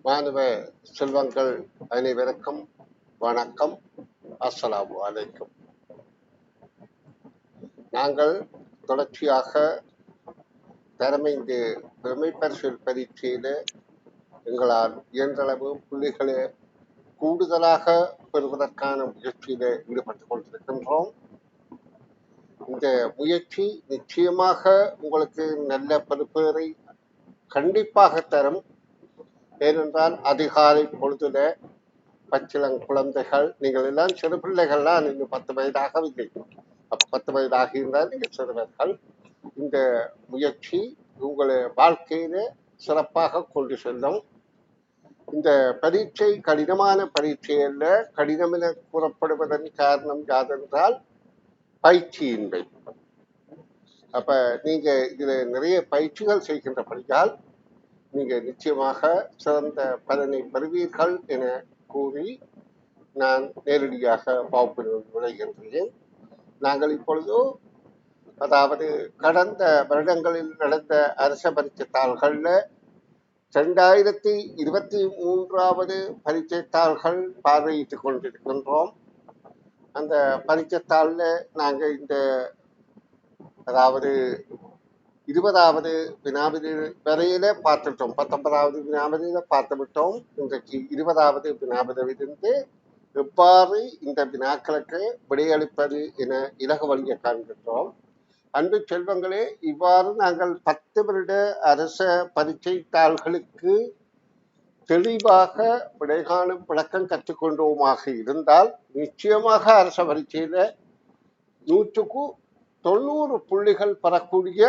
மாணவ செல்வங்கள் அனைவருக்கும் வணக்கம். அஸ்ஸலாமு அலைக்கும். நாங்கள் தொடர்ச்சியாக தரமைந்து பெருமைப்பரிசில் பரீட்சையில் எங்களால் இயன்றளவு புள்ளிகளை கூடுதலாக பெறுவதற்கான முயற்சியில் ஈடுபட்டுக் கொண்டிருக்கின்றோம். இந்த முயற்சி நிச்சயமாக உங்களுக்கு நல்ல பெறுபேறை கண்டிப்பாக தரும். ஏனென்றால் அதிகாலை பொழுதுல பச்சிளங் குழந்தைகள், நீங்கள் எல்லாம் சிறு பிள்ளைகள்லாம் இன்னும் 10 வயதாகவில்லை. அப்ப 10 வயதாக இருந்தால் நீங்கள் சிறுவர்கள். இந்த முயற்சி உங்களை வாழ்க்கையில சிறப்பாக கொண்டு செல்லும். இந்த பரீட்சை கடினமான பரீட்சை அல்ல. கடினம் என கூறப்படுவதன் காரணம் யாதென்றால் பயிற்சியின்மை. அப்ப நீங்க இதுல நிறைய பயிற்சிகள் செய்கின்றபடியால் நீங்க நிச்சயமாக சிறந்த பலனை பெறுவீர்கள் என கூறி நான் நேரடியாக வகுப்பில் நுழைகின்றேன். நாங்கள் இப்பொழுது அதாவது கடந்த வருடங்களில் நடந்த அரச பரீட்சை தாள்கள்ல 2023 பரீட்சை தாள்கள் பார்வையிட்டுக் கொண்டிருக்கின்றோம். அந்த பரீட்சை தாள்ல நாங்கள் இந்த அதாவது 20வது வினாவில வரையில பார்த்துட்டோம். 19வது வினாவில பார்த்து விட்டோம். இன்றைக்கு 20வது வினாவிலிருந்து எவ்வாறு இந்த வினாக்களுக்கு விடையளிப்பது என இலகு வழியை காண்கின்றோம். அன்பு செல்வங்களே, இவ்வாறு நாங்கள் 10 வருட அரச பரீட்சை தாள்களுக்கு தெளிவாக விடைகாணும் விளக்கம் கற்றுக்கொண்டோமாக இருந்தால் நிச்சயமாக அரச பரீட்சையில 100க்கு 90 புள்ளிகள் பெறக்கூடிய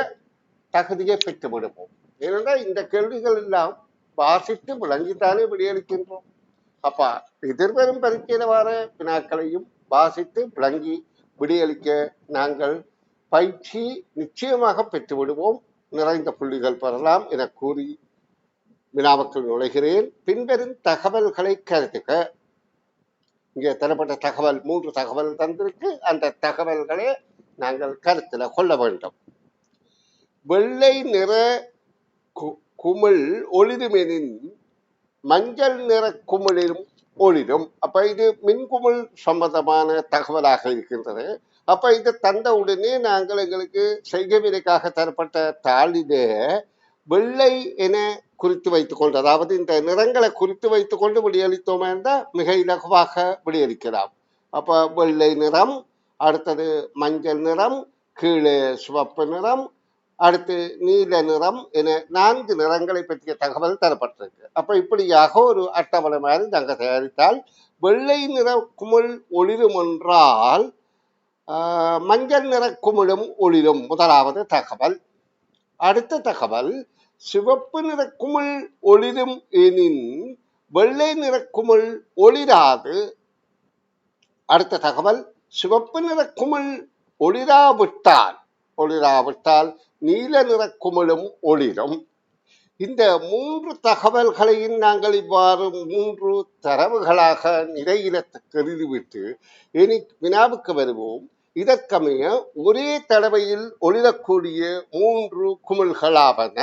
தகுதியை பெற்று விடுவோம். ஏனென்றால் இந்த கேள்விகள் எல்லாம் வாசித்து விளங்கித்தானே விடையளிக்கின்றோம். அப்ப எதிர்வரும் பரீட்சையில வர வினாக்களையும் வாசித்து விளங்கி விடையளிக்க நாங்கள் பயிற்சி நிச்சயமாக பெற்று விடுவோம். நிறைந்த புள்ளிகள் பெறலாம் என கூறி வினாவுக்குள் நுழைகிறேன். பின்வரும் தகவல்களை கருத்துக்க. இங்கே தரப்பட்ட தகவல் 3 தகவல் தந்திருக்கு. அந்த தகவல்களை நாங்கள் கருத்துல கொள்ள வேண்டும். வெள்ளை நிற குமிழ் ஒளிருமெனின் மஞ்சள் நிற குமிழிலும் ஒளிரும். அப்ப இது மின்குமிழ் சம்பந்தமான தகவலாக இருக்கின்றது. அப்ப இது தந்த உடனே நாங்கள் எங்களுக்கு செய்கவிலைக்காக தரப்பட்ட தாளிலே வெள்ளை என குறித்து வைத்துக் கொண்டு, அதாவது இந்த நிறங்களை குறித்து வைத்துக் கொண்டு விடையளித்தோம் என்றால் மிக இலகுவாக விடையளிக்கலாம். அப்ப வெள்ளை நிறம், அடுத்தது மஞ்சள் நிறம், கீழே சிவப்பு நிறம், அடுத்து நீல நிறம் என 4 நிறங்களை பற்றிய தகவல் தரப்பட்டிருக்கு. அப்ப இப்படியாக ஒரு அட்டவணை மாதிரி நாங்கள் தயாரித்தால் வெள்ளை நிற குமிழ் ஒளிரும் என்றால் மஞ்சள் நிற குமிழும் ஒளிரும். முதலாவது தகவல். அடுத்த தகவல், சிவப்பு நிற குமிழ் ஒளிரும் எனின் வெள்ளை நிற குமிழ் ஒளிராது. அடுத்த தகவல், சிவப்பு நிற குமிழ் ஒளிராவிட்டால் நீல நிற குமிழும் ஒளிரும். இந்த 3 தகவல்களையும் நாங்கள் இவ்வாறு 3 தரவுகளாக நிலையிலத்துக்கு எழுதிவிட்டு இனி வினாவுக்கு வருவோம். இதற்கமைய ஒரே தடவையில் ஒளிரக்கூடிய 3 குமிழ்களாவன.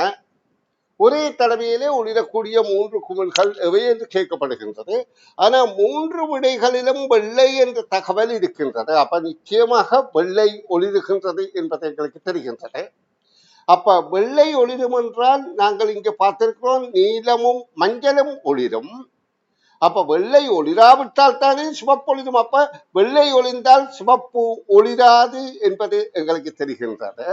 ஒரே தடவையிலே ஒளிரக்கூடிய 3 குமிழ்கள் எவை என்று கேட்கப்படுகின்றது. ஆனா 3 விடைகளிலும் வெள்ளை என்ற தகவல் இருக்கின்றது. அப்ப நிச்சயமாக வெள்ளை ஒளிருகின்றது என்பது எங்களுக்கு தெரிகின்றது. அப்ப வெள்ளை ஒளிரும் என்றால் நாங்கள் இங்கே பார்த்திருக்கிறோம் நீலமும் மஞ்சளும் ஒளிரும். அப்ப வெள்ளை ஒளிராவிட்டால் தானே சிவப்பு ஒளிரும். அப்ப வெள்ளை ஒளிர்ந்தால் சிவப்பு ஒளிராது என்பது எங்களுக்கு தெரிகின்றது.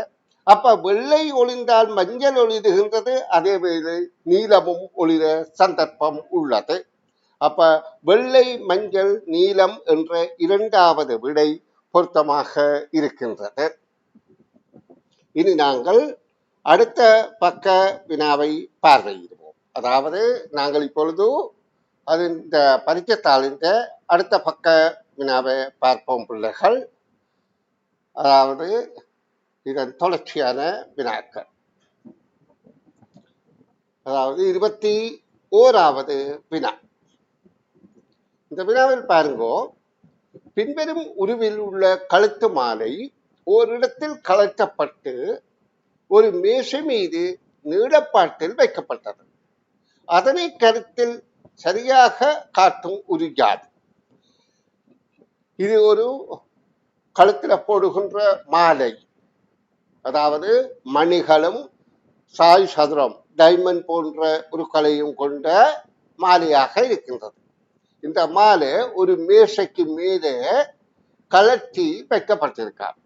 அப்ப வெள்ளை ஒளிர்ந்தால் மஞ்சள் ஒளிருகின்றது, அதே வேளை நீலமும் ஒளிர சந்தர்ப்பம் உள்ளது. அப்ப வெள்ளை மஞ்சள் நீலம் என்ற 2வது விடை பொருத்தமாக இருக்கின்றது. இனி நாங்கள் அடுத்த பக்க வினாவை பார்வையிடுவோம். அதாவது நாங்கள் இப்பொழுது அது இந்த பரீட்சைத்தாளின் அடுத்த பக்க வினாவை பார்ப்போம் பிள்ளைகள். அதாவது இதன் தொடர்ச்சியான வினாக்கள். அதாவது 21வது வினா. இந்த வினாவில் பாருங்கோ, பின்வரும் உருவில் உள்ள கழுத்து மாலை ஓரிடத்தில் கலட்டப்பட்டு ஒரு மேசை மீது நீளப்பாட்டில் வைக்கப்பட்டது. அதனை கருத்தில் சரியாக காட்டும் ஒரு யாது? இது ஒரு கழுத்துல போடுகின்ற மாலை, அதாவது மணிகளும் சாய் சதுரம் டைமண்ட் போன்ற ஒரு கலையும் கொண்ட மாலையாக இருக்கின்றது. இந்த மாலை ஒரு மேசைக்கு மேலே கலர்த்தி வைக்கப்பட்டிருக்கார்.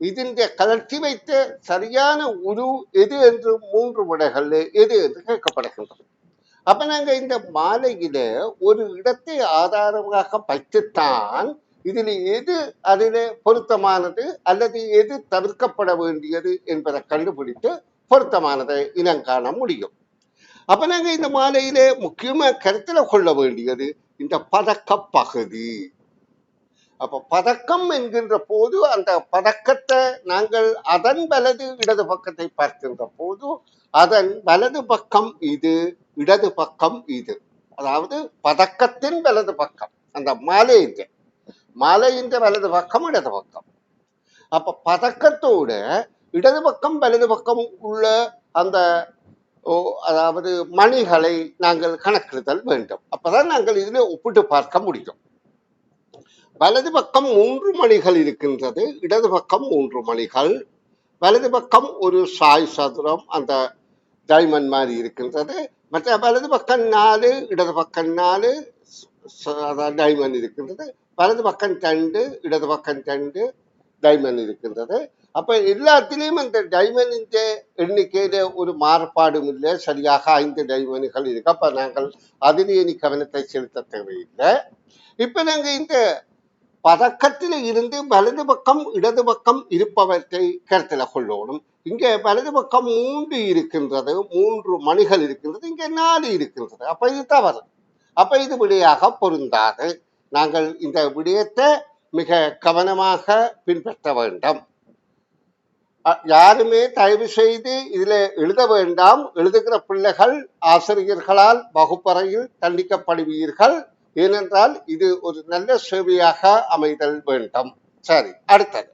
ഇതിന്റെ கலர்த்தி வைத்த சரியான உரு எது என்று 3 விடைகள் எது என்று கேட்கப்படுகின்றது. அப்ப நாங்க இந்த மாலையில ஒரு இடத்தை ஆதாரமாக வைத்துத்தான் இதில் எது அதில் பொருத்தமானது அல்லது எது தவிர்க்கப்பட வேண்டியது என்பதை கண்டுபிடித்து பொருத்தமானதை இனங்காண முடியும். அப்ப நாங்க இந்த மாலையில முக்கியமா கருத்துல கொள்ள வேண்டியது இந்த பதக்க பகுதி. அப்ப பதக்கம் என்கின்ற போது அந்த பதக்கத்தை நாங்கள் அதன் வலது இடது பக்கத்தை பார்க்கின்ற போது அதன் வலது பக்கம் இது, இடது பக்கம் இது. அதாவது பதக்கத்தின் வலது பக்கம் அந்த மாலையின் வலது பக்கம் இடது பக்கம். அப்ப பதக்கத்தோட இடது பக்கம் வலது பக்கம் உள்ள அந்த அதாவது மணிகளை நாங்கள் கணக்கிடுதல் வேண்டும். அப்பதான் நாங்கள் இதில் ஒப்பிட்டு பார்க்க முடியும். வலது பக்கம் 3 மணிகள் இருக்கின்றது, இடது பக்கம் 3 மணிகள். வலது பக்கம் ஒரு சாய் சதுரம் அந்த டைமண்ட் மாதிரி இருக்கின்றது. மற்ற வலது பக்கம் 4, இடது பக்கம் 4 டைமண்ட் இருக்கின்றது. வலது பக்கம் 2, இடது பக்கம் 2 டைமண்ட் இருக்கின்றது. அப்ப எல்லாத்திலையும் அந்த டைமண்டின் எண்ணிக்கையில ஒரு மாறுபாடும் இல்லை, சரியாக 5 டைமண்டுகள் இருக்கு. அப்ப நாங்கள் அதிலேயே கவனத்தை செலுத்த தேவையில்லை. இப்ப நாங்க இந்த பதக்கத்தில் இருந்து வலது பக்கம் இடது பக்கம் இருப்பவற்றை கருத்தில் கொள்ளணும். இங்க வலது பக்கம் 3 இருக்கின்றது, 3 மணிகள் இருக்கின்றது, இங்க 4 இருக்கின்றது. அப்ப இது தவறு. அப்ப இது விடையாக பொருந்தாது. நாங்கள் இந்த விடயத்தை மிக கவனமாக பின்பற்ற வேண்டும். யாருமே தயவு செய்து இதுல எழுத வேண்டாம். எழுதுகிற பிள்ளைகள் ஆசிரியர்களால் வகுப்பறையில் தண்டிக்கப்படுவீர்கள். ஏனென்றால் இது ஒரு நல்ல சேவையாக அமைதல் வேண்டும். சரி, அடுத்தது.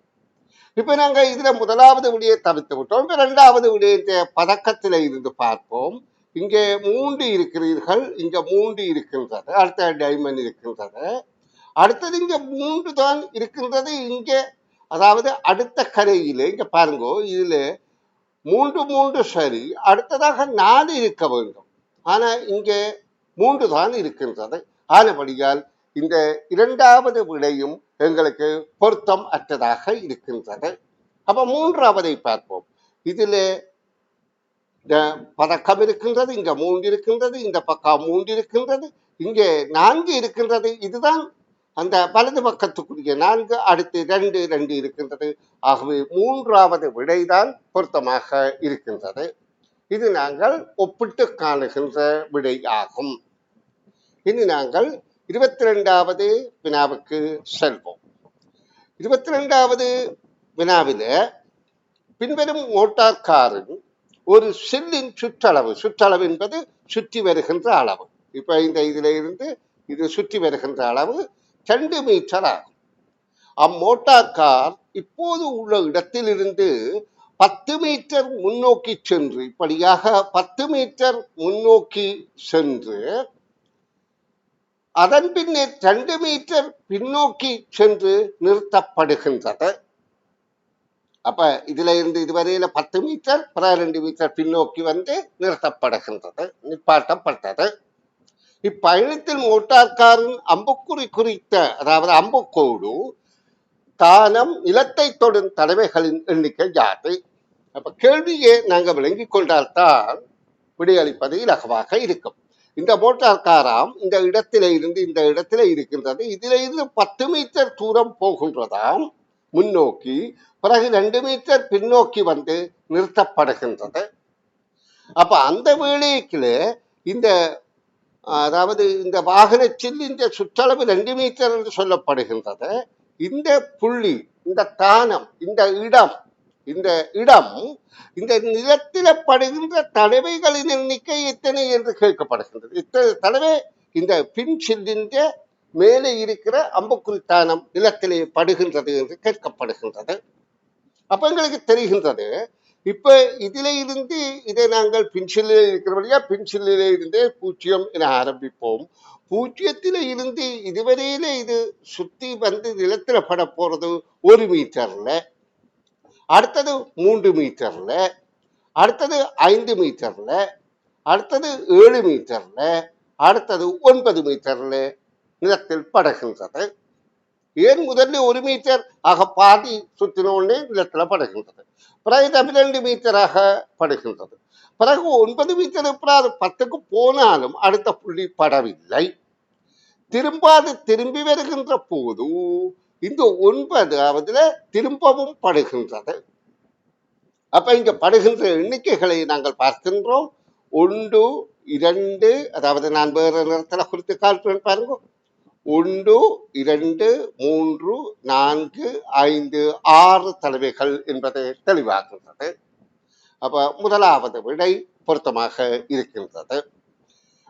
இப்ப நாங்க இதுல முதலாவது விடையை தவிர்த்து விட்டோம். இப்ப 2வது விடயத்தை பதக்கத்தில இருந்து பார்ப்போம். இங்கே 3 இருக்கிறீர்கள், இங்க 3 இருக்கின்றது, அடுத்த டைமண்ட் இருக்கின்றது. அடுத்தது இங்க 3 தான் இருக்கின்றது. இங்க அதாவது அடுத்த கரையில இங்க பாருங்க, இதுல 3 சரி, அடுத்ததாக 4 இருக்க வேண்டும். ஆனா இங்க 3 தான் இருக்கின்றது. ஆனபடியால் இந்த 2வது விடையும் எங்களுக்கு பொருத்தம் அற்றதாக இருக்கின்றது. அப்ப 3வதை பார்ப்போம். இதுல பதக்கம் இருக்கின்றது, இங்க 3 இருக்கின்றது, இந்த பக்கம் 3 இருக்கின்றது, இங்கே 4 இருக்கின்றது. இதுதான் அந்த வலது பக்கத்துக்குரிய 4, அடுத்து 2 இருக்கின்றது. ஆகவே 3வது விடைதான் பொருத்தமாக இருக்கின்றது. இது நாங்கள் ஒப்பிட்டு காணுகின்ற விடை ஆகும். இனி நாங்கள் 22வது வினாவுக்கு செல்வோம். 22வது வினாவில பின்வரும் மோட்டார் காரின் ஒரு செல்லின் சுற்றளவு என்பது சுற்றி வருகின்ற அளவு. இப்ப இந்த இதுல இருந்து இது சுற்றி வருகின்ற அளவு 2 மீட்டர் ஆகும். அம்மோட்டார் கார் இப்போது உள்ள இடத்திலிருந்து 10 மீட்டர் முன்னோக்கி சென்று, இப்படியாக 10 மீட்டர் முன்னோக்கி சென்று அதன் பின்னர் 2 மீட்டர் பின்னோக்கி சென்று நிறுத்தப்படுகின்றது. அப்ப இதுல இருந்து இதுவரையில 10 மீட்டர் 2 மீட்டர் பின்னோக்கி வந்து நிறுத்தப்படுகின்றது, நிப்பாட்டப்பட்டது. இப்பயணத்தில் மோட்டார் காரின் அம்புக்குறி குறித்த, அதாவது அம்புக்கோடு தானம் நிலத்தை தொடும் தடவைகளின் எண்ணிக்கை யாது? அப்ப கேள்வியை நாங்கள் விளங்கிக் கொண்டால்தான் விடையளிப்பது இலகுவாக இருக்கும். இந்த மோட்டார் காராம் இந்த இடத்தில இருந்து இந்த இடத்துல இருக்கின்றது. இதுல இருந்து 10 மீட்டர் தூரம் போகின்றதாம் முன்னோக்கி, பிறகு 2 மீட்டர் பின்னோக்கி வந்து நிறுத்தப்படுகின்றது. அப்ப அந்த வேளைக்குல இந்த அதாவது இந்த வாகன சில்லின் சுற்றளவு 2 மீட்டர் என்று சொல்லப்படுகின்றது. இந்த புள்ளி, இந்த தானம், இந்த இடம் இந்த நிலத்தில படுகின்ற தடவைகளின் எண்ணிக்கை எத்தனை என்று கேட்கப்படுகின்றது. இத்தனை தடவை இந்த பின் சில்லின் மேலே இருக்கிற அம்புக்குறித்தானம் நிலத்திலே படுகின்றது என்று கேட்கப்படுகின்றது. அப்ப எங்களுக்கு தெரிகின்றது, இப்ப இதுல இருந்து இதை நாங்கள் பென்சிலில் இருக்கிறபடியா பென்சிலில இருந்தே 0 என ஆரம்பிப்போம். 0 இருந்து இதுவரையில இது சுத்தி வந்து நிலத்துல பட போறது 1 மீட்டர்ல, அடுத்தது 3 மீட்டர்ல, அடுத்தது 5 மீட்டர்ல, அடுத்தது 7 மீட்டர்ல, அடுத்தது 9 மீட்டர்ல நிலத்தில் படுகின்றது. ஏன் முதல்ல 1 மீட்டர் ஆக பாதி சுற்றினோடனே நிலத்துல படுகின்றது. பிறகு 2 மீட்டராக படுகின்றது. பிறகு 9 மீட்டர் பிறகு 10க்கு போனாலும் அடுத்த புள்ளி படவில்லை. திரும்பி வருகின்ற போது இந்த 9வதுல திரும்பவும் படுகின்றது. அப்ப இங்க படுகின்ற எண்ணிக்கைகளை நாங்கள் பார்க்கின்றோம். 1, 2, அதாவது நான் வேற நேரத்தில் குறித்து காட்டுறேன் பாருங்க. 1, 2, 3, 4, 5, 6 தடவைகள் என்பது தெளிவாகின்றது. அப்ப முதலாவது விடை பொருத்தமாக இருக்கின்றது.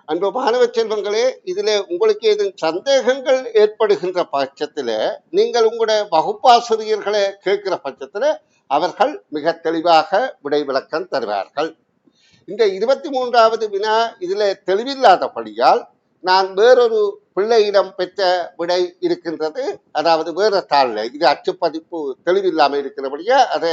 அன்பு மாணவ செல்வங்களே, இதுல உங்களுக்கு ஏதும் சந்தேகங்கள் ஏற்படுகின்ற பட்சத்துல நீங்கள் உங்களுடைய வகுப்பாசிரியர்களை கேட்கிற பட்சத்துல அவர்கள் மிக தெளிவாக விடை விளக்கம் தருவார்கள். இந்த 23வது வினா இதுல தெளிவில்லாதபடியால் நான் வேறொரு பிள்ளையிடம் பெற்ற விடை இருக்கின்றது. அதாவது வேற தாள்ல இது அச்சுப்பதிப்பு தெளிவில்லாமல் இருக்கிறபடியா அதை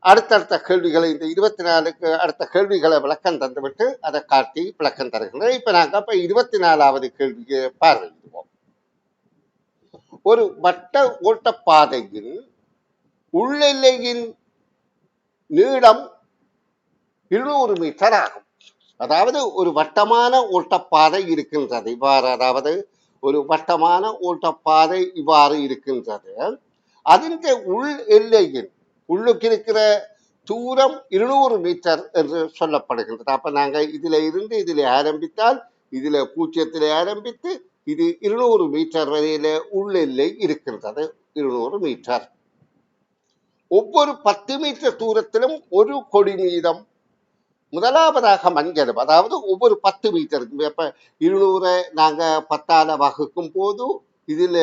அடுத்தடுத்த கேள்விகளை இந்த 24க்கு அடுத்த கேள்விகளை விளக்கம் தந்துவிட்டு அதை காட்டி விளக்கம் தருகின்றேன். இப்ப நாங்க இப்ப 24வது கேள்வியை பார்வையிடுவோம். ஒரு வட்ட ஓட்டப்பாதையின் உள்ளெல்லையின் நீளம் 200 மீட்டர் ஆகும். அதாவது ஒரு வட்டமான ஓட்டப்பாதை இருக்கின்றது இவ்வாறு. அதாவது ஒரு வட்டமான ஓட்டப்பாதை இவ்வாறு இருக்கின்றது. அதன் உள் எல்லையின் உள்ளுக்கு இருக்கிற தூரம் 200 மீட்டர் என்று சொல்லப்படுகின்றது. அப்ப நாங்க இதுல இருந்து இதுல ஆரம்பித்தால் இதுல 0 ஆரம்பித்து இது 200 மீட்டர் வரையில உள் எல்லை இருக்கின்றது. 200 மீட்டர். ஒவ்வொரு 10 மீட்டர் தூரத்திலும் ஒரு கொடி மீதம் முதலாவதாக மஞ்சளும், அதாவது ஒவ்வொரு 10 மீட்டருக்கு இப்ப 200 நாங்க 10ஆல வகுக்கும் போது இதுல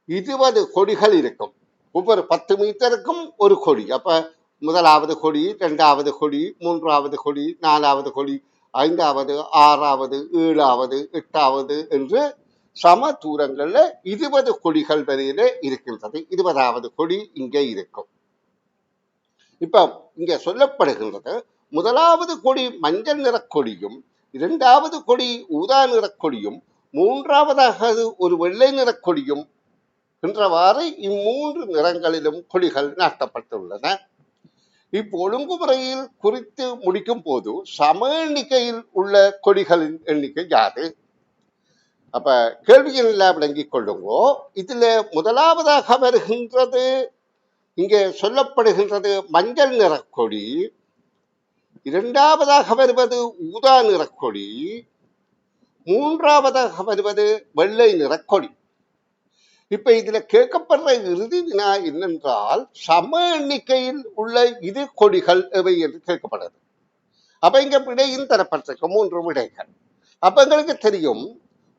20 கொடிகள் இருக்கும். ஒவ்வொரு 10 மீட்டருக்கும் ஒரு கொடி. அப்ப முதலாவது கொடி, 2வது கொடி, 3வது கொடி, 4வது கொடி, 5வது, 6வது, 7வது, 8வது என்று சம தூரங்கள்ல 20 கொடிகள் வரையில இருக்கின்றது. 20வது கொடி இங்கே இருக்கும். இப்ப இங்க சொல்லப்படுகின்றது முதலாவது கொடி மஞ்சள் நிற கொடியும், 2வது கொடி ஊதா நிற கொடியும், 3வதாக ஒரு வெள்ளை நிற கொடியும் என்றவாறு இம்மூன்று நிறங்களிலும் கொடிகள் நாட்டப்பட்டுள்ளன. இப்போ ஒழுங்குமுறையில் குறித்து முடிக்கும் போது சம எண்ணிக்கையில் உள்ள கொடிகளின் எண்ணிக்கை யாது? அப்ப கேள்வியில் எல்லாம் விளங்கிக் கொள்ளுங்கோ. இதுல முதலாவதாக வருகின்றது இங்கே சொல்லப்படுகின்றது மஞ்சள் நிற கொடி, 2வதாக வருவது ஊதா நிற கொடி, 3வதாக வருவது வெள்ளை நிற கொடி. இப்ப இதுல கேட்கப்படுற இறுதி வினா என்னென்றால் சம எண்ணிக்கையில் உள்ள இரு கொடிகள் எவை என்று கேட்கப்படுறது. அப்ப இங்க விடையும் தரப்பட்டிருக்க 3 விடைகள். அப்ப எங்களுக்கு தெரியும்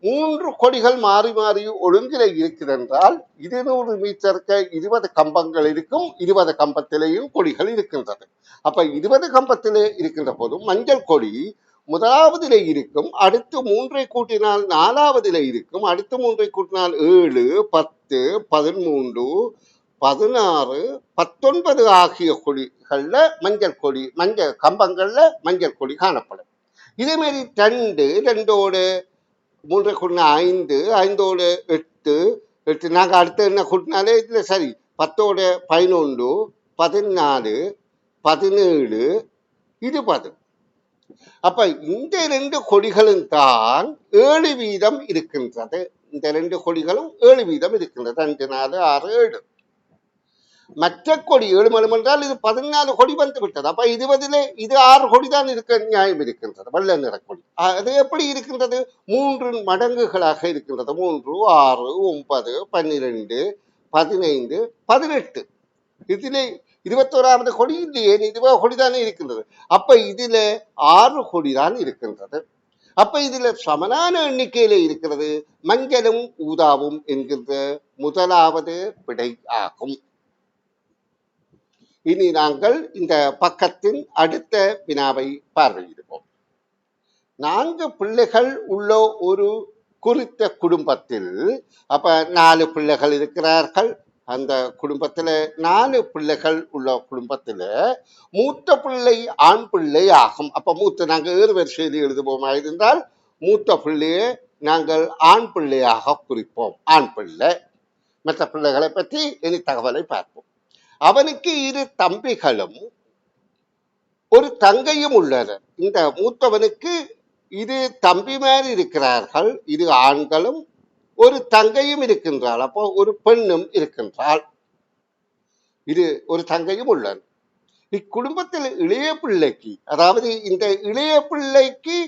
3 கொடிகள் மாறி மாறி ஒழுங்கில இருக்குது என்றால் 200 மீட்டருக்கு 20 கம்பங்கள் இருக்கும். 20 கம்பத்திலேயும் கொடிகள் இருக்கின்றது. அப்ப 20 கம்பத்திலே இருக்கின்ற போதும் மஞ்சள் கொடி முதலாவதிலே இருக்கும், அடுத்து 3ஐ கூட்டினால் 4வதிலே இருக்கும், அடுத்து 3ஐ கூட்டினால் 7, 10, 13, 16, 19 ஆகிய கொடிகள்ல மஞ்சள் கொடி, மஞ்சள் கம்பங்கள்ல மஞ்சள் கொடி காணப்படும். இதே மாதிரி 2, 2ஓடு 3ஐ கூட்டினா 5, 5ஓடு 8, 8 நாங்க அடுத்து என்ன கூட்டினாலே இதுல சரி 10ஓடு 11, 14, 17, 20. அப்ப இந்த 2 கொடிகளும் தான் 7 வீதம் இருக்கின்றது. இந்த 2 கொடிகளும் 7 வீதம் இருக்கின்றது. 2, 4, 6, 7. மற்ற கொடி 7 மணி என்றால் இது 14 கொடி வந்து விட்டது. அப்ப 20ல இது 6 கொடி தான் இருக்க நியாயம் இருக்கின்றது. வெள்ளை நிற கொடி அது எப்படி இருக்கின்றது? 3 மடங்குகளாக இருக்கின்றது. 3, 6, 9, 12, 15, 18. இதிலே 21வது கொடி இல்லையே, 20 கொடி தானே இருக்கின்றது. அப்ப இதுல 6 கொடி தான் இருக்கின்றது. அப்ப இதுல சமனான எண்ணிக்கையில இருக்கிறது மஞ்சளும் ஊதாவும் என்கின்ற முதலாவது விடை ஆகும். இனி நாங்கள் இந்த பக்கத்தின் அடுத்த வினாவை பார்வையிடுவோம். 4 பிள்ளைகள் உள்ள ஒரு குறித்த குடும்பத்தில், அப்ப 4 பிள்ளைகள் இருக்கிறார்கள். அந்த குடும்பத்துல 4 பிள்ளைகள் உள்ள குடும்பத்துல மூத்த பிள்ளை ஆண் பிள்ளை ஆகும். அப்ப மூத்த நாங்கள் ஏறு வரிசையில் எழுதுவோமா இருந்தால் மூத்த பிள்ளையை நாங்கள் ஆண் பிள்ளையாக குறிப்போம், ஆண் பிள்ளை. மற்ற பிள்ளைகளை பற்றி இனி தகவலை பார்ப்போம். அவனுக்கு 2 தம்பிகளும் ஒரு தங்கையும் உள்ளனர். இந்த மூத்தவனுக்கு 2 தம்பிமார் இருக்கிறார்கள், 2 ஆண்களும் ஒரு தங்கையும் இருக்கின்றாள். அப்போ ஒரு பெண்ணும் இருக்கின்றாள், இது ஒரு தங்கையும் உள்ளனர். இக்குடும்பத்தில் இளைய பிள்ளைக்கு, அதாவது இந்த இளைய பிள்ளைக்கு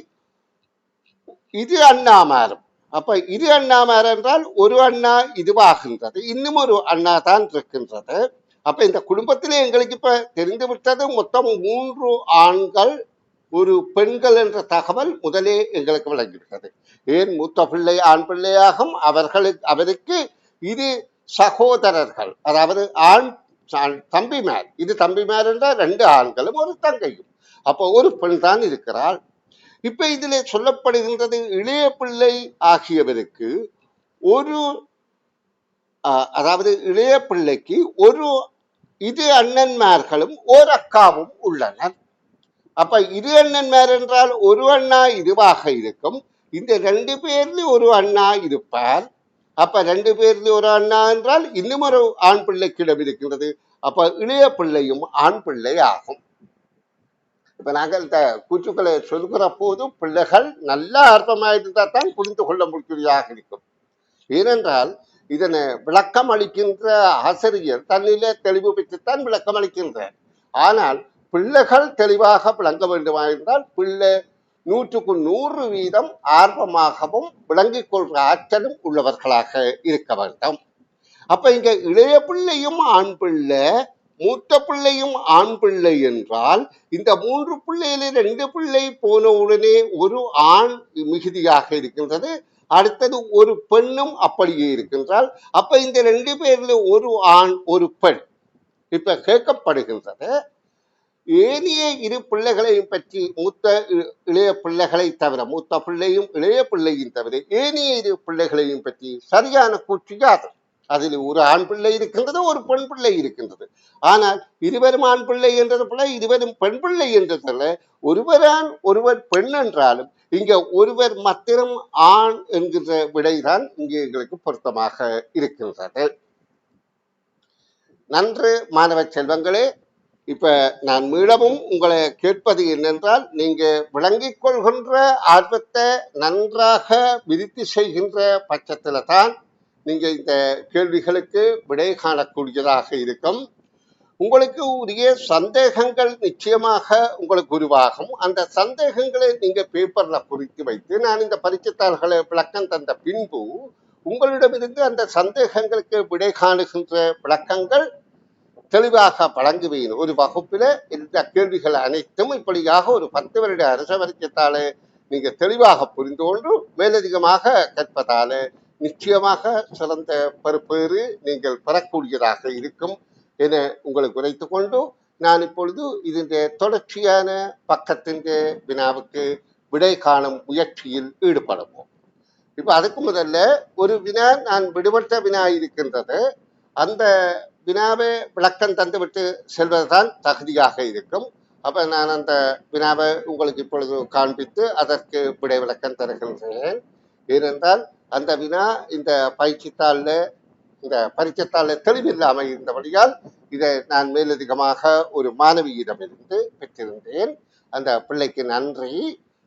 2 அண்ணாமாரும். அப்ப 2 அண்ணாமார் என்றால் ஒரு அண்ணா இதுவாகின்றது, இன்னும் ஒரு அண்ணா தான் இருக்கின்றது. அப்ப இந்த குடும்பத்திலே எங்களுக்கு இப்ப தெரிந்து விட்டது மொத்தம் 3 ஆண்கள் ஒரு பெண்கள் என்ற தகவல் முதலே எங்களுக்கு விளங்கிவிட்டது. ஏன் மூத்த பிள்ளை ஆண் பிள்ளையாகும், அவருக்கு 2 சகோதரர்கள், அதாவது ஆண் தம்பிமார். 2 தம்பிமார் என்றால் 2 ஆண்களும் ஒரு தங்கையும், அப்போ ஒரு பெண் தான் இருக்கிறாள். இப்ப இதிலே சொல்லப்படுகின்றது இளைய பிள்ளை ஆகியவருக்கு ஒரு, அதாவது இளைய பிள்ளைக்கு ஒரு 2 அண்ணன்மார்களும் ஓர் அக்காவும் உள்ளனர். அப்ப 2 அண்ணன்மார் என்றால் ஒரு அண்ணா இதுவாக இருக்கும், இந்த 2 பேர்ல ஒரு அண்ணா இருப்பார். அப்ப 2 பேர்ல ஒரு அண்ணா என்றால் இன்னும் ஒரு ஆண் பிள்ளைக்கிடம் இருக்கின்றது. அப்ப இளைய பிள்ளையும் ஆண் பிள்ளை ஆகும். இப்ப நாங்கள் இந்த கூற்றுக்களை சொல்கிற போது பிள்ளைகள் நல்ல ஆர்வமாயிருந்தா தான் புரிந்து கொள்ள முடியாத இருக்கும். ஏனென்றால் இதனை விளக்கம் அளிக்கின்ற ஆசிரியர் தன்னிலே தெளிவு பெற்றுத்தான் விளக்கம் அளிக்கின்றார். ஆனால் பிள்ளைகள் தெளிவாக விளங்க வேண்டுமாயிருந்தால் பிள்ளை 100% ஆர்வமாகவும் விளங்கிக் கொள்கிற ஆற்றலும் உள்ளவர்களாக இருக்க வேண்டும். அப்ப இங்க இளைய பிள்ளையும் ஆண் பிள்ளை, மூத்த பிள்ளையும் ஆண் பிள்ளை என்றால் இந்த 3 பிள்ளையில 2 பிள்ளை போன உடனே ஒரு ஆண் மிகுதியாக இருக்கின்றது, அடுத்தது ஒரு பெண்ணும் அப்படியே இருக்கின்றால். அப்ப இந்த 2 பேர்ல ஒரு ஆண் ஒரு பெண். இப்ப கேட்கப்படுகின்றது, ஏனைய 2 பிள்ளைகளையும் பற்றி, மூத்த இளைய பிள்ளைகளை தவிர, மூத்த பிள்ளையும் இளைய பிள்ளையும் தவிர ஏனைய 2 பிள்ளைகளையும் பற்றி சரியான கூற்று யாது? அதில் ஒரு ஆண் பிள்ளை இருக்கின்றது, ஒரு பெண் பிள்ளை இருக்கின்றது. ஆனால் இருவரும் ஆண் பிள்ளை என்றது போல இருவரும் பெண் பிள்ளை என்றதில்ல, ஒருவர் ஆண் ஒருவர் பெண் என்றாலும் இங்க ஒருவர் மாத்திரம் ஆண் என்கின்ற விடைதான் இங்கே எங்களுக்கு பொருத்தமாக இருக்கின்றது. நன்று மாணவ செல்வங்களே, இப்ப நான் மீளவும் உங்களை கேட்பது என்னென்றால், நீங்க விளங்கிக் கொள்கின்ற ஆர்வத்தை நன்றாக விருத்தி செய்கின்ற பட்சத்துல தான் நீங்க இந்த கேள்விகளுக்கு விடை காணக்கூடியதாக இருக்கும். உங்களுக்கு உரிய சந்தேகங்கள் நிச்சயமாக உங்களுக்கு உருவாகும். அந்த சந்தேகங்களை நீங்க பேப்பர்ல குறித்து வைத்து நான் இந்த பரீட்சைத்தாள்களை விளக்கம் தந்த பின்பு உங்களிடமிருந்து அந்த சந்தேகங்களுக்கு விடை காணுகின்ற விளக்கங்கள் தெளிவாக வழங்குவேன். ஒரு வகுப்பில இந்த கேள்விகள் அனைத்தும் இப்படியாக ஒரு 10 வருட அரச பரீட்சைத்தாளை நீங்க தெளிவாக புரிந்து கொண்டு மேலதிகமாக கற்பதால நிச்சயமாக சிறந்த பெறுபேறு நீங்கள் பெறக்கூடியதாக இருக்கும் என உங்களுக்கு உரைத்துக் கொண்டு நான் இப்பொழுது இதன் தொடர்ச்சியான பக்கத்தின் வினாவுக்கு விடை காணும் முயற்சியில் ஈடுபடுவோம். இப்ப அதுக்கு முதல்ல ஒரு வினா நான் விடுபட்ட வினா இருக்கின்றது, அந்த வினாவை விளக்கம் தந்துவிட்டு செல்வதுதான் தகுதியாக இருக்கும். அப்ப நான் அந்த வினாவை உங்களுக்கு இப்பொழுது காண்பித்து அதற்கு விடை விளக்கம் தருகின்றேன். ஏனென்றால் அந்த வினா இந்த பயிற்சித்தாள்ல, இந்த பரீட்சைத்தாள்ல தெளிவில்லாமல் இருந்தபடியால் இதை நான் மேலதிகமாக ஒரு மாணவியிடமிருந்து பெற்றிருந்தேன். அந்த பிள்ளைக்கு நன்றி.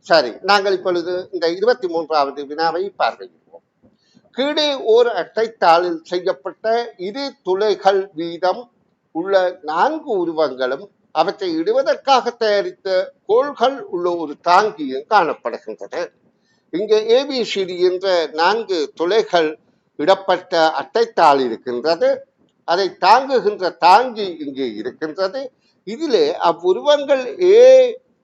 சரி, நாங்கள் இப்பொழுது இந்த 23வது வினாவை பார்வையிடுவோம். கீழே ஓர் அட்டைத்தாளில் செய்யப்பட்ட 2 துளைகள் வீதம் உள்ள 4 உருவங்களும் அவற்றை இடுவதற்காக தயாரித்த கோள்கள் உள்ள ஒரு தாங்கியும் காணப்படுகின்றது. இங்கே ABCD என்ற 4 துளைகள் இடப்பட்ட அட்டைத்தாள் இருக்கின்றது, அதை தாங்குகின்ற தாங்கி இங்கே இருக்கின்றது. இதிலே அவ்வுருவங்கள் A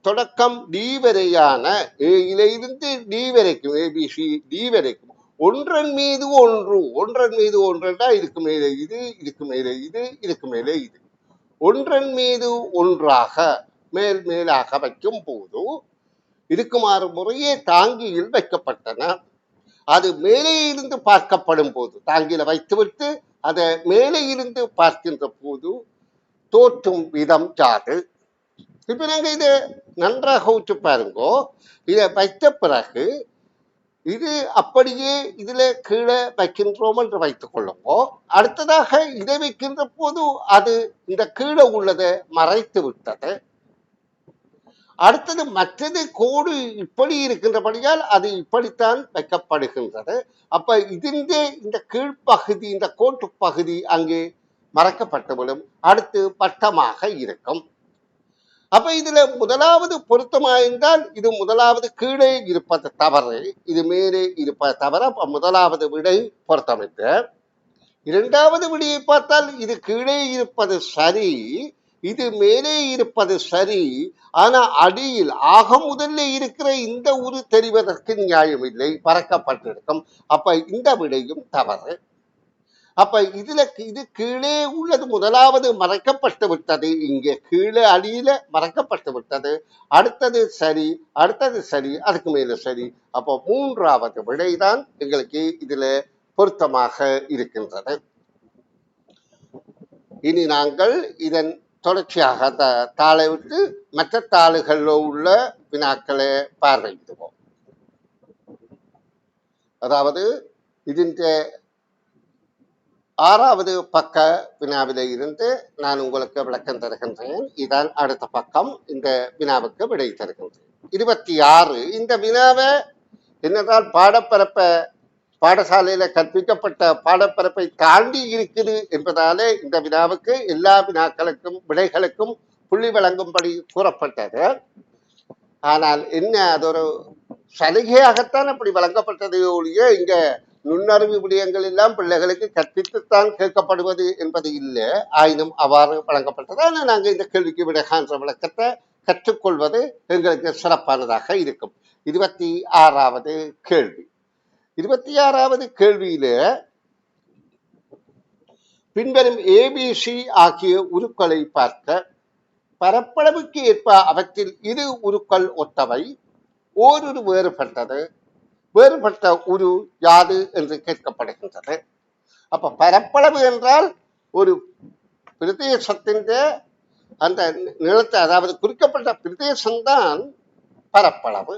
தொடக்கம் D வரையான, ஏயிலிருந்து D வரைக்கும், ABCD வரைக்கும் ஒன்றன் மீது ஒன்று, ஒன்றன் மீது ஒன்றா இதுக்கு மேலே இது, இதுக்கு மேலே இது, இதுக்கு மேலே இது, ஒன்றன் மீது ஒன்றாக மேல் மேலாக வைக்கும் போது இருக்குமாறு முறையே தாங்கியில் வைக்கப்பட்டன. அது மேலே இருந்து பார்க்கப்படும் போது, தாங்கில வைத்துவிட்டு அதை மேலே இருந்து பார்க்கின்ற போது தோற்றும் விதம் யாது? இப்ப நாங்க இதை நன்றாக ஊற்று பாருங்கோ. இதை வைத்த பிறகு இது அப்படியே இதுல கீழே வைக்கின்றோம் என்று வைத்துக் கொள்ளுங்கோ. அடுத்ததாக இதை வைக்கின்ற போது அது இந்த கீழே உள்ளதை மறைத்து விட்டது. அடுத்தது மற்றது கோடு இப்படி இருக்கின்றபடியால் அது இப்படித்தான் வைக்கப்படுகின்றது. அப்ப இந்த கீழ்ப்பகுதி, இந்த கோட்டு பகுதி அங்கே மறைக்கப்பட்டுவிடும். அடுத்து வட்டமாக இருக்கும். அப்ப இதுல முதலாவது பொருத்தமாயிருந்தால் இது முதலாவது கீழே இருப்பது தவறு, இது மேலே இருப்பது தவறு. அப்ப முதலாவது விடை பொருத்தமிட்டு. இரண்டாவது விடையை பார்த்தால் இது கீழே இருப்பது சரி, இது மேலே இருப்பது சரி. ஆனா அடியில் ஆக முதல்ல இருக்கிற இந்த உரு தெரிவதற்கு நியாயம் இல்லை, பறக்கப்பட்டிருக்கும். அப்ப இந்த விடையும் தவறு. அப்ப இதுல இது கீழே உள்ளது முதலாவது மறைக்கப்பட்டு விட்டது, இங்கே கீழே அடியில மறைக்கப்பட்டு விட்டது. அடுத்தது சரி, அடுத்தது சரி, அதுக்கு மேல சரி. அப்போ மூன்றாவது விடைதான் எங்களுக்கு இதுல பொருத்தமாக இருக்கின்றது. இனி நாங்கள் இதன் தொடர்ச்சியாக தாளை விட்டு மற்ற தாளுகளில் உள்ள வினாக்களை பார்வையிடுவோம். அதாவது இதன் 6வது பக்க வினாவில இருந்து நான் உங்களுக்கு விளக்கம் தருகின்றேன். இதான் அடுத்த பக்கம். இந்த வினாவுக்கு விடை தருகின்றேன். 26 இந்த வினாவை என்னதான் பாடசாலையில கற்பிக்கப்பட்ட பாடப்பரப்பை தாண்டி இருக்குது என்பதாலே இந்த வினாவுக்கு எல்லா வினாக்களுக்கும் விடைகளுக்கும் புள்ளி வழங்கும்படி கூறப்பட்டது. ஆனால் என்ன, அது ஒரு சலுகையாகத்தான் அப்படி வழங்கப்பட்டது ஒழிய இங்க நுண்ணறிவு விடயங்கள் எல்லாம் பிள்ளைகளுக்கு கற்பித்துத்தான் கேட்கப்படுவது என்பது இல்லை. ஆயினும் அவ்வாறு வழங்கப்பட்டது. ஆனால் நாங்கள் இந்த கேள்விக்கு விட காண்ற விளக்கத்தை கற்றுக்கொள்வது எங்களுக்கு சிறப்பானதாக இருக்கும். 26வது கேள்வி. 26வது கேள்வியில பின்வரும் ஏபிசி ஆகிய உருக்களை பார்க்க பரப்பளவுக்கு ஏற்ப அவற்றில் இரு உருக்கள் ஒத்தவை, ஓரொரு வேறுபட்ட உரு யாது என்று கேட்கப்படுகின்றது. அப்ப பரப்பளவு என்றால் ஒரு பிரதேசத்தின் அந்த நிலத்தை, அதாவது குறிக்கப்பட்ட பிரதேசம்தான் பரப்பளவு.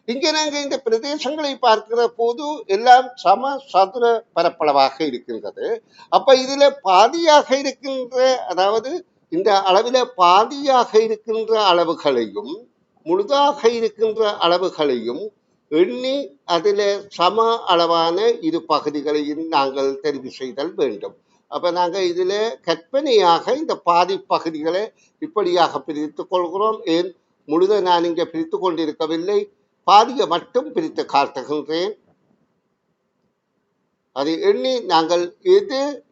இங்கே நாங்கள் இந்த பிரதேசங்களை பார்க்கிற போது எல்லாம் சம சதுர பரப்பளவாக இருக்கின்றது. அப்ப இதுல பாதியாக இருக்கின்ற, அதாவது இந்த அளவில பாதியாக இருக்கின்ற அளவுகளையும் முழுதாக இருக்கின்ற அளவுகளையும் எண்ணி அதில சம அளவான இரு பகுதிகளையும் நாங்கள் தெரிவு செய்தல் வேண்டும். அப்ப நாங்கள் இதுல கற்பனையாக இந்த பாதி பகுதிகளை இப்படியாக பிரித்துக் கொள்கிறோம். ஏன் முழுத நான் இங்கே பிரித்து கொண்டிருக்கவில்லை, பாதியை மட்டும் பிரித்து காட்டுகின்றேன். அதை எண்ணி நாங்கள்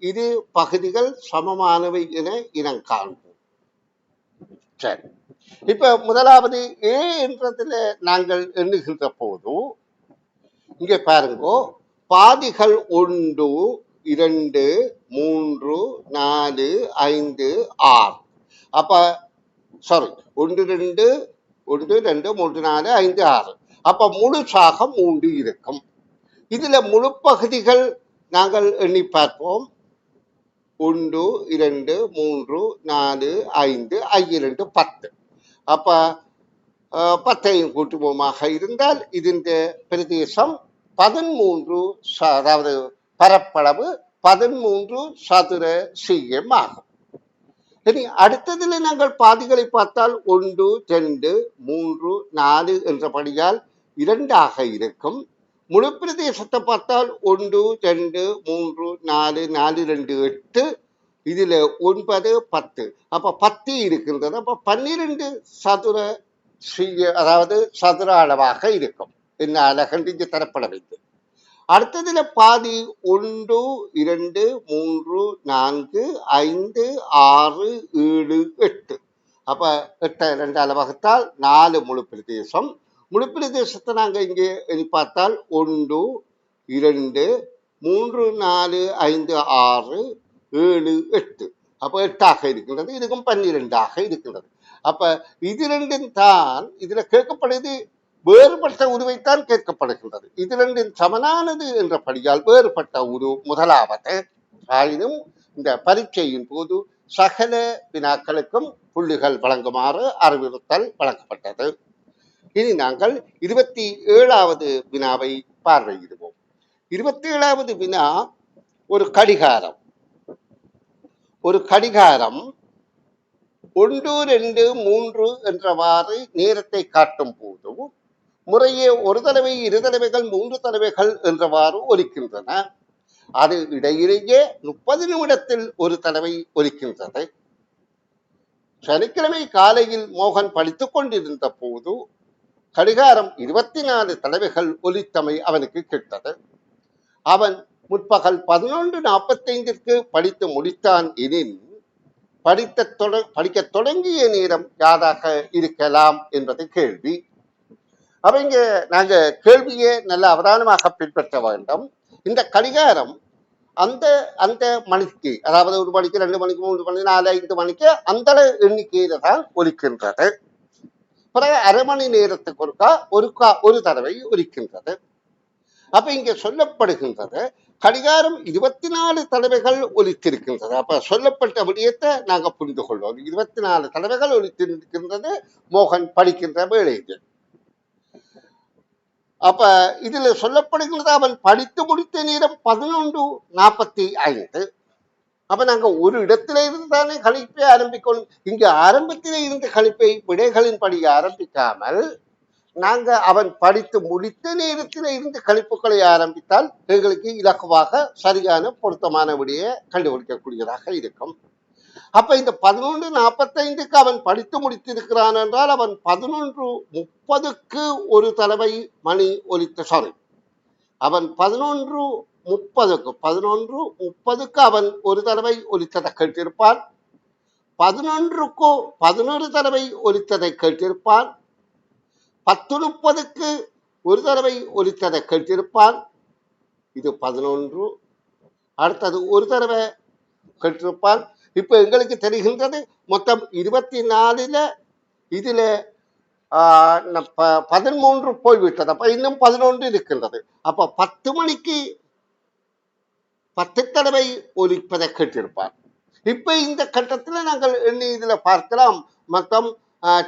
இரு பகுதிகள் சமமானவை என இனம் காண்போம். சரி, இப்ப முதலாவது ஏ என்றதுல நாங்கள் எண்ணுகின்ற போது இங்கே பாருங்கோ, பாதிகள் 1 2 3 4 5 6. அப்ப சாரி 1 2 1 2 3 4 5 6. அப்ப முழுசாக 3 இருக்கும். இதுல முழு பகுதிகள் நாங்கள் எண்ணி பார்ப்போம். 1 2 3 4 5 2 10. அப்ப 10ஐயும் கூட்டுவோமாக இருந்தால் இதன் பிரதேசம் 13, அதாவது பரப்பளவு 13 சதுர சிஎம் ஆகும். இனி அடுத்ததுல நாங்கள் பாதிகளை பார்த்தால் 1 2 3 4 என்றபடியால் 2 இருக்கும். முழு பிரதேசத்தை பார்த்தால் 1 2 3 4 4 2 8, இதுல 9 10. அப்ப 10 இருக்கின்றது. அப்ப 12 சதுர அதாவது சதுர அளவாக இருக்கும். என்ன அழகண்டு தரப்பட வேண்டும். அடுத்ததுல பாதி 1 2 3 4 5 6 7 8. அப்ப 8 2 வகுத்தால் 4 முழு பிரதேசம். முழு பிரதேசத்தை நாங்க இங்கே எண்ணி பார்த்தால் 1 2 3 4 5 6 7 8. அப்ப 8ஆக இருக்கின்றது, இதுக்கும் 12ஆக இருக்கின்றது. அப்ப இது ரெண்டும் தான் இதுல கேட்கப்படுது, வேறுபட்ட உருவைத்தான் கேட்கப்படுகின்றது. இது ரெண்டும் சமனானது என்றபடியால் வேறுபட்ட உரு முதலாவது. ஆயினும் இந்த பரீட்சையின் போது சகல வினாக்களுக்கும் புள்ளிகள் வழங்குமாறு அறிவுறுத்தல் வழங்கப்பட்டது. இனி நாங்கள் 27வது வினாவை பார்வையிடுவோம். 27வது வினா ஒரு கடிகாரம். ஒரு கடிகாரம் 1, 2, 3 என்றவாறு நேரத்தை காட்டும் போது முறையே ஒரு தடவை, இரு தடவைகள், 3 தடவைகள் என்றவாறு ஒலிக்கின்றன. அது இடையிலேயே 30 நிமிடத்தில் ஒரு தடவை ஒலிக்கின்றது. சனிக்கிழமை காலையில் மோகன் படித்துக் கொண்டிருந்த போது கடிகாரம் 24 தடவைகள் ஒலித்தமை அவனுக்கு கேட்டது. அவன் முற்பகல் 11:45 படித்து முடித்தான் எனின் படிக்க தொடங்கிய நேரம் யாராக இருக்கலாம் என்பது கேள்வி. அவங்க நாங்க கேள்வியை நல்ல அவதானமாக பின்பற்ற வேண்டும். இந்த கடிகாரம் அந்த அந்த மணிக்கு, அதாவது 1 மணிக்கு, 2 மணிக்கு, 3 மணி, 4, 5 மணிக்கு அந்த எண்ணிக்கையில தான் ஒலிக்கின்றது. பிறகு அரை மணி நேரத்துக்கு ஒரு தடவை ஒலிக்கின்றது. அப்ப இங்க சொல்லப்படுகின்றது கடிகாரம் 24 தடவைகள் ஒலித்திருக்கின்றது. அப்ப சொல்லப்பட்ட விடயத்தை நாங்க புரிந்து கொள்வோம். 24 தடவைகள் ஒலித்திருக்கின்றது மோகன் படிக்கின்ற வேளையில். அப்ப இதுல சொல்லப்படுகின்றது அவன் படித்து முடித்த நேரம் 11:45. அப்ப நாங்க ஒரு இடத்தில இருந்து தானே கணிப்பை ஆரம்பிக்கணும். இங்க ஆரம்பத்திலே இருந்து கணிப்பை விடைகளின்படி ஆரம்பிக்காமல் நாங்க அவன் படித்து முடித்த நேரத்தில் இருந்து கணிப்புகளை ஆரம்பித்தால் எங்களுக்கு இலகுவாக சரியான பொருத்தமான விடையை கண்டுபிடிக்கக்கூடியதாக இருக்கும். அப்ப இந்த 11:45 அவன் படித்து முடித்திருக்கிறான் என்றால் அவன் 11:30 ஒரு தடவை மணி ஒலித்த சாரி அவன் 11:30 அவன் ஒரு தடவை ஒலித்ததை கேட்டிருப்பான். 11 தடவை ஒலித்ததை கேட்டிருப்பான். 10:30 ஒரு தடவை ஒலித்ததை கேட்டிருப்பான். இது 11. அடுத்தது ஒரு தடவை கேட்டிருப்பான். இப்ப எங்களுக்கு தெரிகின்றது மொத்தம் 24ல இதுல 13 போய்விட்டது. அப்ப இன்னும் 11 இருக்கின்றது. அப்ப 10 மணிக்கு 10 தடவை ஒலிப்பதை கேட்டிருப்பார். இப்ப இந்த கட்டத்துல நாங்கள் எண்ணி இதுல பார்க்கலாம் மொத்தம்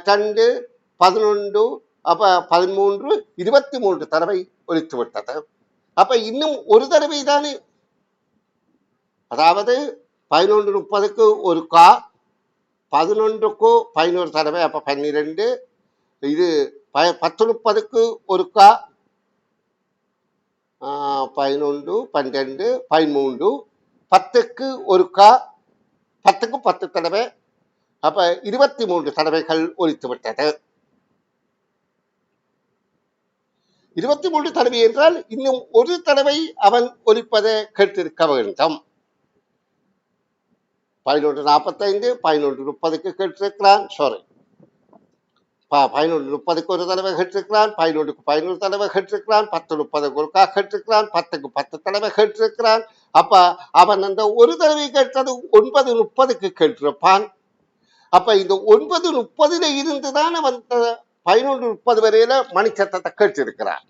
2, 11, அப்ப 13, 23 தடவை ஒலித்து விட்டது. அப்ப இன்னும் ஒரு தடவை தானே, அதாவது 11:30 ஒரு கா, 11க்கு 11 தடவை, அப்ப 12. இது 10:30 ஒரு கா, 11, 12, 13, 10க்கு ஒரு கா, 10க்கு 10 தடவை, அப்ப 23 தடவைகள் ஒலித்து விட்டது. 23 தடவை என்றால் இன்னும் ஒரு தடவை அவன் ஒலிப்பதை கேட்டிருக்க வேண்டும். 11:45, 11:30 கேட்டிருக்கிறான். சாரி, 11:30 ஒரு தடவை கேட்டிருக்கிறான். 11க்கு 11 தடவை கேட்டிருக்கிறான். 10:30 ஒரு கா கேட்டிருக்கிறான். 10க்கு 10 தடவை கேட்டிருக்கிறான். அப்ப அவன் அந்த ஒரு தடவை கேட்டது 9:30 கேட்டிருப்பான். அப்ப இந்த 9:30 இருந்துதான் அவன் 11:30 வரையில மணிச்சத்தத்தை கேட்டிருக்கிறான்.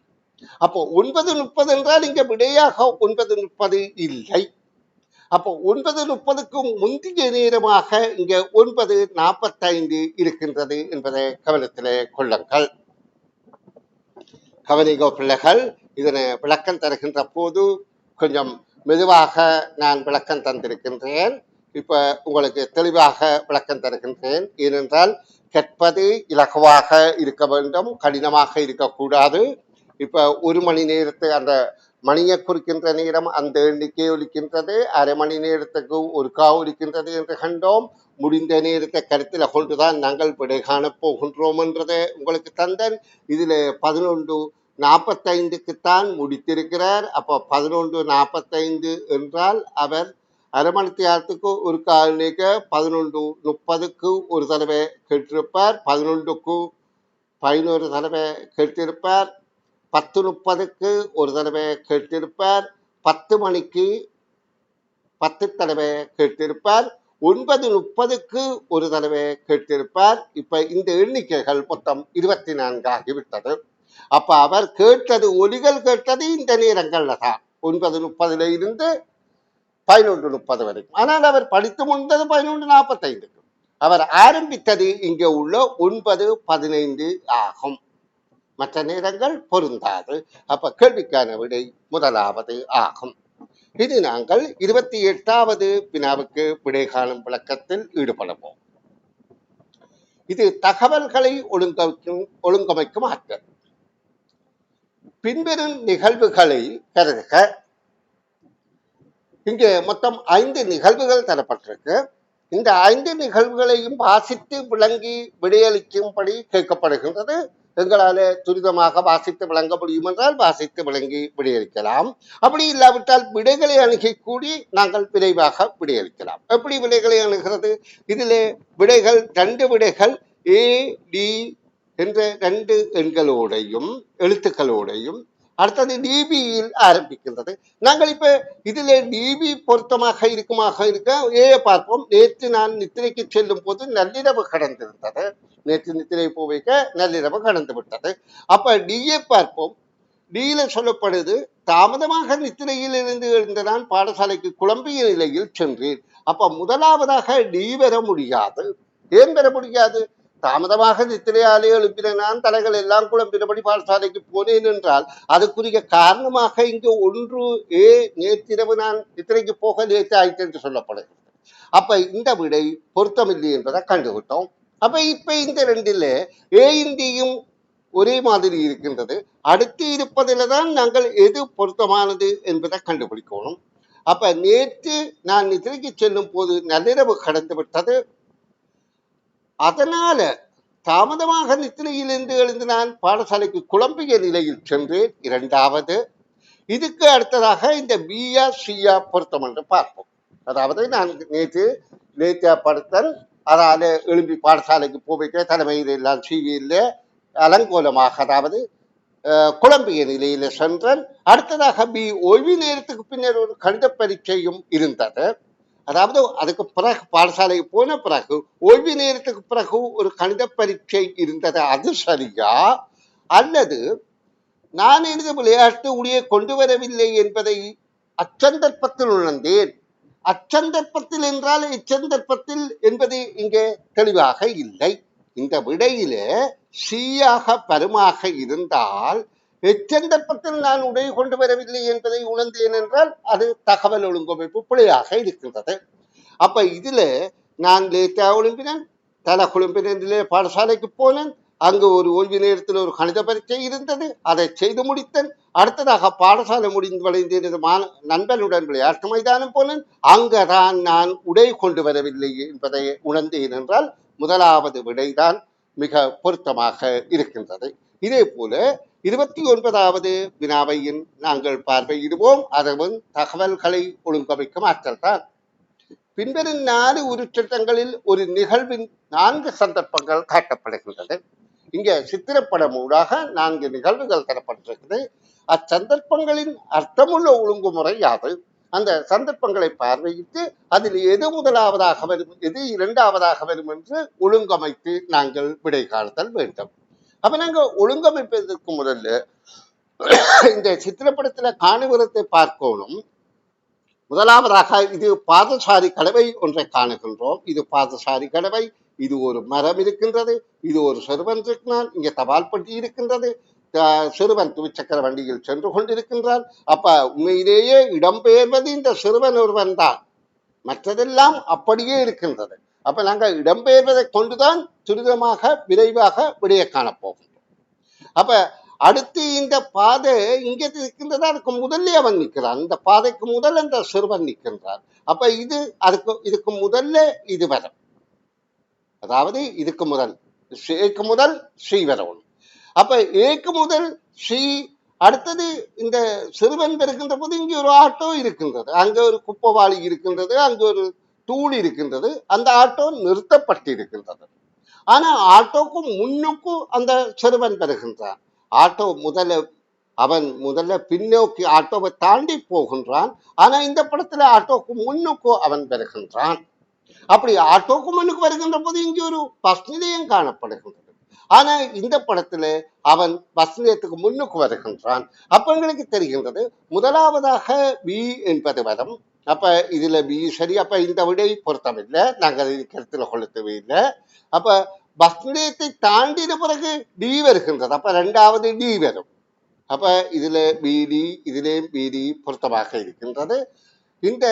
அப்போ 9:30 என்றால் இங்க விடையாக 9:30 இல்லை. அப்போ 9:30க்கு முந்தைய நேரமாக இங்க 9:45 இருக்கின்றது என்பதை கவனத்திலே கொள்ளுங்கள். கவனிகோ பிள்ளைகள், இதனை விளக்கம் தருகின்ற போது கொஞ்சம் மெதுவாக நான் விளக்கம் தந்திருக்கின்றேன். இப்ப உங்களுக்கு தெளிவாக விளக்கம் தருகின்றேன். ஏனென்றால் கற்பது இலகுவாக இருக்க வேண்டும், கடினமாக இருக்கக்கூடாது. இப்ப ஒரு மணி நேரத்து அந்த மணியை குறிக்கின்ற நேரம் அந்த எண்ணிக்கை ஒலிக்கின்றது. அரை மணி நேரத்துக்கு ஒரு கா ஒலிக்கின்றது என்று கண்டோம். முடிந்த நேரத்தை கருத்தில் கொண்டுதான் நாங்கள் விடை காணப் போகின்றோம் என்றதை உங்களுக்கு தந்தன். இதுல 11:45க்குத்தான் முடித்திருக்கிறார். அப்போ 11:45 என்றால் அவர் அரை மணி நேரத்துக்கு ஒரு காலிக்க 11:30க்கு ஒரு தடவை கேட்டிருப்பார். 11க்கு 11 தடவை கேட்டிருப்பார். 10:30க்கு ஒரு தடவை கேட்டிருப்பார். 10 மணிக்கு 10 தடவை கேட்டிருப்பார். 9:30க்கு ஒரு தடவை கேட்டிருப்பார். இப்ப இந்த எண்ணிக்கைகள் மொத்தம் 24 ஆகிவிட்டது. அப்ப அவர் கேட்டது, ஒலிகள் கேட்டது இந்த நேரங்கள்ல தான், 9:30 இருந்து 11:30 வரைக்கும். ஆனால் அவர் படித்து முடிந்தது 11:45. அவர் ஆரம்பித்தது இங்கே உள்ள 9:15 ஆகும். மற்ற நேரங்கள் பொருந்தாது. அப்ப கேள்விக்கான விடை முதலாவது ஆகும். இது நாங்கள் 28வது வினாவுக்கு விடை காணும் விளக்கத்தில் ஈடுபடுவோம். இது தகவல்களை ஒழுங்கமைக்கும் ஆற்றல். பின்வரும் நிகழ்வுகளை கருதுக. இங்கே மொத்தம் 5 நிகழ்வுகள் தரப்பட்டிருக்கு. இந்த 5 நிகழ்வுகளையும் வாசித்து விளங்கி விடையளிக்கும்படி கேட்கப்படுகின்றது. எங்களால் துரிதமாக வாசித்து விளங்க முடியும் என்றால் வாசித்து விளங்கி விடையளிக்கலாம். அப்படி இல்லாவிட்டால் விடைகளை அணுகி கூடி நாங்கள் விரைவாக விடையளிக்கலாம். எப்படி விடைகளை அணுகிறது? இதில் விடைகள் 2 விடைகள் AD என்ற 2 எண்களோடையும் எழுத்துக்களோடையும் அடுத்தது டிபியில் ஆரம்பிக்கின்றது. நாங்கள் இப்ப இதுல டிபி பொருத்தமாக இருக்க ஏ பார்ப்போம். நேற்று நான் நித்திரைக்கு செல்லும் போது நள்ளிரவு கடந்திருந்தது. நேற்று நித்திரை போவைக்க நள்ளிரவு கடந்து விட்டது. அப்ப டிஏ பார்ப்போம். டியில சொல்லப்படுது, தாமதமாக நித்திரையில் இருந்து எழுந்த நான் பாடசாலைக்கு குழம்பிய நிலையில் சென்றேன். அப்ப முதலாவதாக டி பெற முடியாது. ஏன் பெற முடியாது? தாமதமாக நித்திரையாலே எழுப்பின நான் தலைகள் எல்லாம் குழம்பினபடி பாடசாலைக்கு போனேன் என்றால் அதுக்குரிய காரணமாக இங்கு 1A நேற்றிரவு நான் நித்திரைக்கு போக லேட் ஆயிற்று என்று சொல்லப்படுகிறது. அப்ப இந்த விடை பொருத்தமில்லை என்பதை கண்டுவிட்டோம். அப்ப இப்ப இந்த 2ல ஏயும் டியும் ஒரே மாதிரி இருக்கின்றது. அடுத்து இருப்பதில் தான் நாங்கள் எது பொருத்தமானது என்பதை கண்டுபிடிக்கணும். அப்ப நேற்று நான் நித்திரைக்கு செல்லும் போது நள்ளிரவு கடந்து விட்டது. அதனால தாமதமாக நித்திரையிலிருந்து எழுந்து நான் பாடசாலைக்கு குழம்பிய நிலையில் சென்றேன். 2வது. இதுக்கு அடுத்ததாக இந்த பியா சியா பொருத்தம் என்று பார்ப்போம். அதாவது நான் நேற்று படுத்தல், அதால எழும்பி பாடசாலைக்கு போய்விட்டு தலைமையில் எல்லாம் சீவியில் அலங்கோலமாக, அதாவது குழம்பிய நிலையில சென்றேன். அடுத்ததாக பி ஓய்வு நேரத்துக்கு பின்னர் ஒரு கணித பரீட்சையும் இருந்தது. அதாவது அதுக்கு பிறகு பாடசாலைக்கு போன பிறகு ஓய்வு நேரத்துக்கு பிறகு ஒரு கணித பரீட்சை இருந்தது. அது சரியா அல்லது நான் எனது விளையாட்டு உடைய கொண்டு வரவில்லை என்பதை அச்சந்தர்ப்பத்தில் உணர்ந்தேன். அச்சந்தர்ப்பத்தில் என்றால் இச்சந்தர்ப்பத்தில் என்பது இங்கே தெளிவாக இல்லை. இந்த விடையில சீயாக பருமாக இருந்தால் எச்சந்தர்ப்பத்தில் நான் உடை கொண்டு வரவில்லை என்பதை உணர்ந்தேன் என்றால் அது தகவல் ஒழுங்கமைப்பு பிழையாக இருக்கின்றது. அப்ப இதுல நான் லேட்டா ஒழும்பினேன், தலை குழும்பினே பாடசாலைக்கு போனேன். அங்கு ஒரு ஓய்வு நேரத்தில் ஒரு கணித பரீட்சை இருந்தது, அதை செய்து முடித்தேன். அடுத்ததாக பாடசாலை முடிந்து நண்பனுடன் விளையாட்டு மைதானம் போனேன். அங்கதான் நான் உடை கொண்டு வரவில்லை என்பதை உணர்ந்தேன் என்றால் முதலாவது விடைதான் மிக பொருத்தமாக இருக்கின்றது. இதே போல 29வது வினாவையும் நாங்கள் பார்வையிடுவோம். அதுவும் தகவல்களை ஒழுங்கமைக்கும் ஆற்றல் தான். பின்வரும் 4 உருச்சட்டங்களில் ஒரு நிகழ்வின் 4 சந்தர்ப்பங்கள் காட்டப்படுகின்றது. இங்க சித்திரப்படம் ஊடாக 4 நிகழ்வுகள் தரப்பட்டிருக்கிறது. அச்சந்தர்ப்பங்களின் அர்த்தமுள்ள ஒழுங்குமுறை யாது? அந்த சந்தர்ப்பங்களை பார்வையிட்டு அதில் எது முதலாவதாக வரும், எது 2வதாக வரும் என்று ஒழுங்கமைத்து நாங்கள் விடை காணுதல் வேண்டும். அப்ப நாங்க ஒழுங்கமைப்பதற்கு முதல்ல இந்த சித்திரப்படத்துல காணுகிறதை பார்க்கணும். முதலாவதாக இது பாதசாரி கடவை ஒன்றை காணுகின்றோம். இது பாதசாரி கடவை. இது ஒரு மரம் இருக்கின்றது. இது ஒரு சிறுவன் இருக்கிறான். இங்க தபால் பெட்டி இருக்கின்றது. சிறுவன் துவிச்சக்கர வண்டியில் சென்று கொண்டிருக்கின்றான். அப்ப உண்மையிலேயே இடம்பெயர்வது இந்த சிறுவன் ஒருவன் தான், மற்றதெல்லாம் அப்படியே இருக்கின்றது. அப்ப நாங்கள் இடம்பெயர்வதை கொண்டுதான் துரிதமாக விரைவாக விடைய காணப்போகின்றோம். அப்ப அடுத்து இந்த பாதை இங்க இருக்கின்றதா, அதுக்கு முதல்ல அவன் நிற்கிறான். இந்த பாதைக்கு முதல் அந்த சிறுவன் நிற்கின்றான். அப்ப இதுக்கு முதல்ல இது வரும். அதாவது இதுக்கு முதல் ஏக்கு முதல் சி வரணும். அப்ப ஏக்கு முதல் சி. அடுத்தது இந்த சிறுவன் வருகின்ற போது இங்கே ஒரு ஆட்டோ இருக்கின்றது, அங்க ஒரு குப்பவாளி இருக்கின்றது, அங்க ஒரு தூள் இருக்கின்றது. அந்த ஆட்டோ நிறுத்தப்பட்டு இருக்கின்றது. ஆனா ஆட்டோக்கும் முன்னுக்கும் அந்த சிறுவன் வருகின்றான். ஆட்டோ முதல்ல பின்னோக்கி ஆட்டோவை தாண்டி போகின்றான். ஆனா இந்த படத்துல ஆட்டோக்கு முன்னுக்கும் அவன் வருகின்றான். அப்படி ஆட்டோக்கு முன்னுக்கு வருகின்ற போது இங்கே ஒரு பஸ் நிலையம் காணப்படுகின்றது. ஆனா இந்த படத்துல அவன் பஸ் நிலையத்துக்கு முன்னுக்கு வருகின்றான். அப்ப எங்களுக்கு தெரிகின்றது முதலாவதாக பி என்பது வரும். அப்ப இதுல பி சரி. அப்ப இந்த விடை பொருத்தமில்லை, நாங்கள் அதை கருத்தில் கொள்ள தேவையில்லை. அப்ப பஸ் நிலையத்தை தாண்டின பிறகு டி வருகின்றது. அப்ப இரண்டாவது டி வரும். அப்ப இதுல பிடி, இதிலே பிடி பொருத்தமாக இருக்கின்றது. இந்த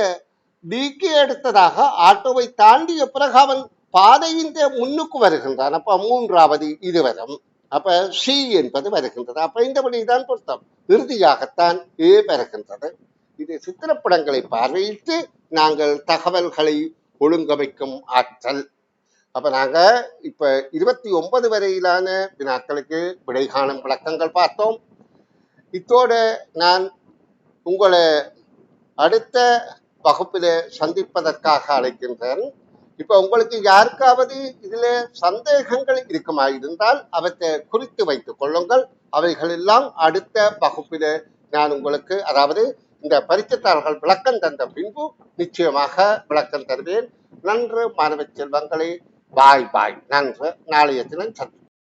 டிக்கு அடுத்ததாக ஆட்டோவை தாண்டிய பிறகு அவன் பாதையின் முன்னுக்கு வருகின்றான். அப்ப மூன்றாவது இது வரும். அப்ப சி என்பது வருகின்றது. அப்ப இந்த வழிதான் பொருத்தம். இறுதியாகத்தான் ஏ வருகின்றது. இது சித்திரப்படங்களை பார்வையிட்டு நாங்கள் தகவல்களை ஒழுங்கமைக்கும் ஆற்றல். அப்ப நாங்க இப்ப 29 வரையிலான வினாக்களுக்கு விடை காணும் விளக்கங்கள் பார்த்தோம். இத்தோட நான் உங்களை அடுத்த வகுப்பில சந்திப்பதற்காக அழைக்கின்றேன். இப்ப உங்களுக்கு யாருக்காவது இதுல சந்தேகங்கள் இருக்குமா இருந்தால் அவற்றை குறித்து வைத்துக் கொள்ளுங்கள். அவைகள் எல்லாம் அடுத்த வகுப்பில நான் உங்களுக்கு, அதாவது இந்த பரிச்சைத்தாள்கள் விளக்கம் தந்த பின்பு நிச்சயமாக விளக்கம் தருவேன். நன்று மாணவ செல்வங்களே, பாய் பாய். நன்று. நாளைய தினம் சந்திப்போம்.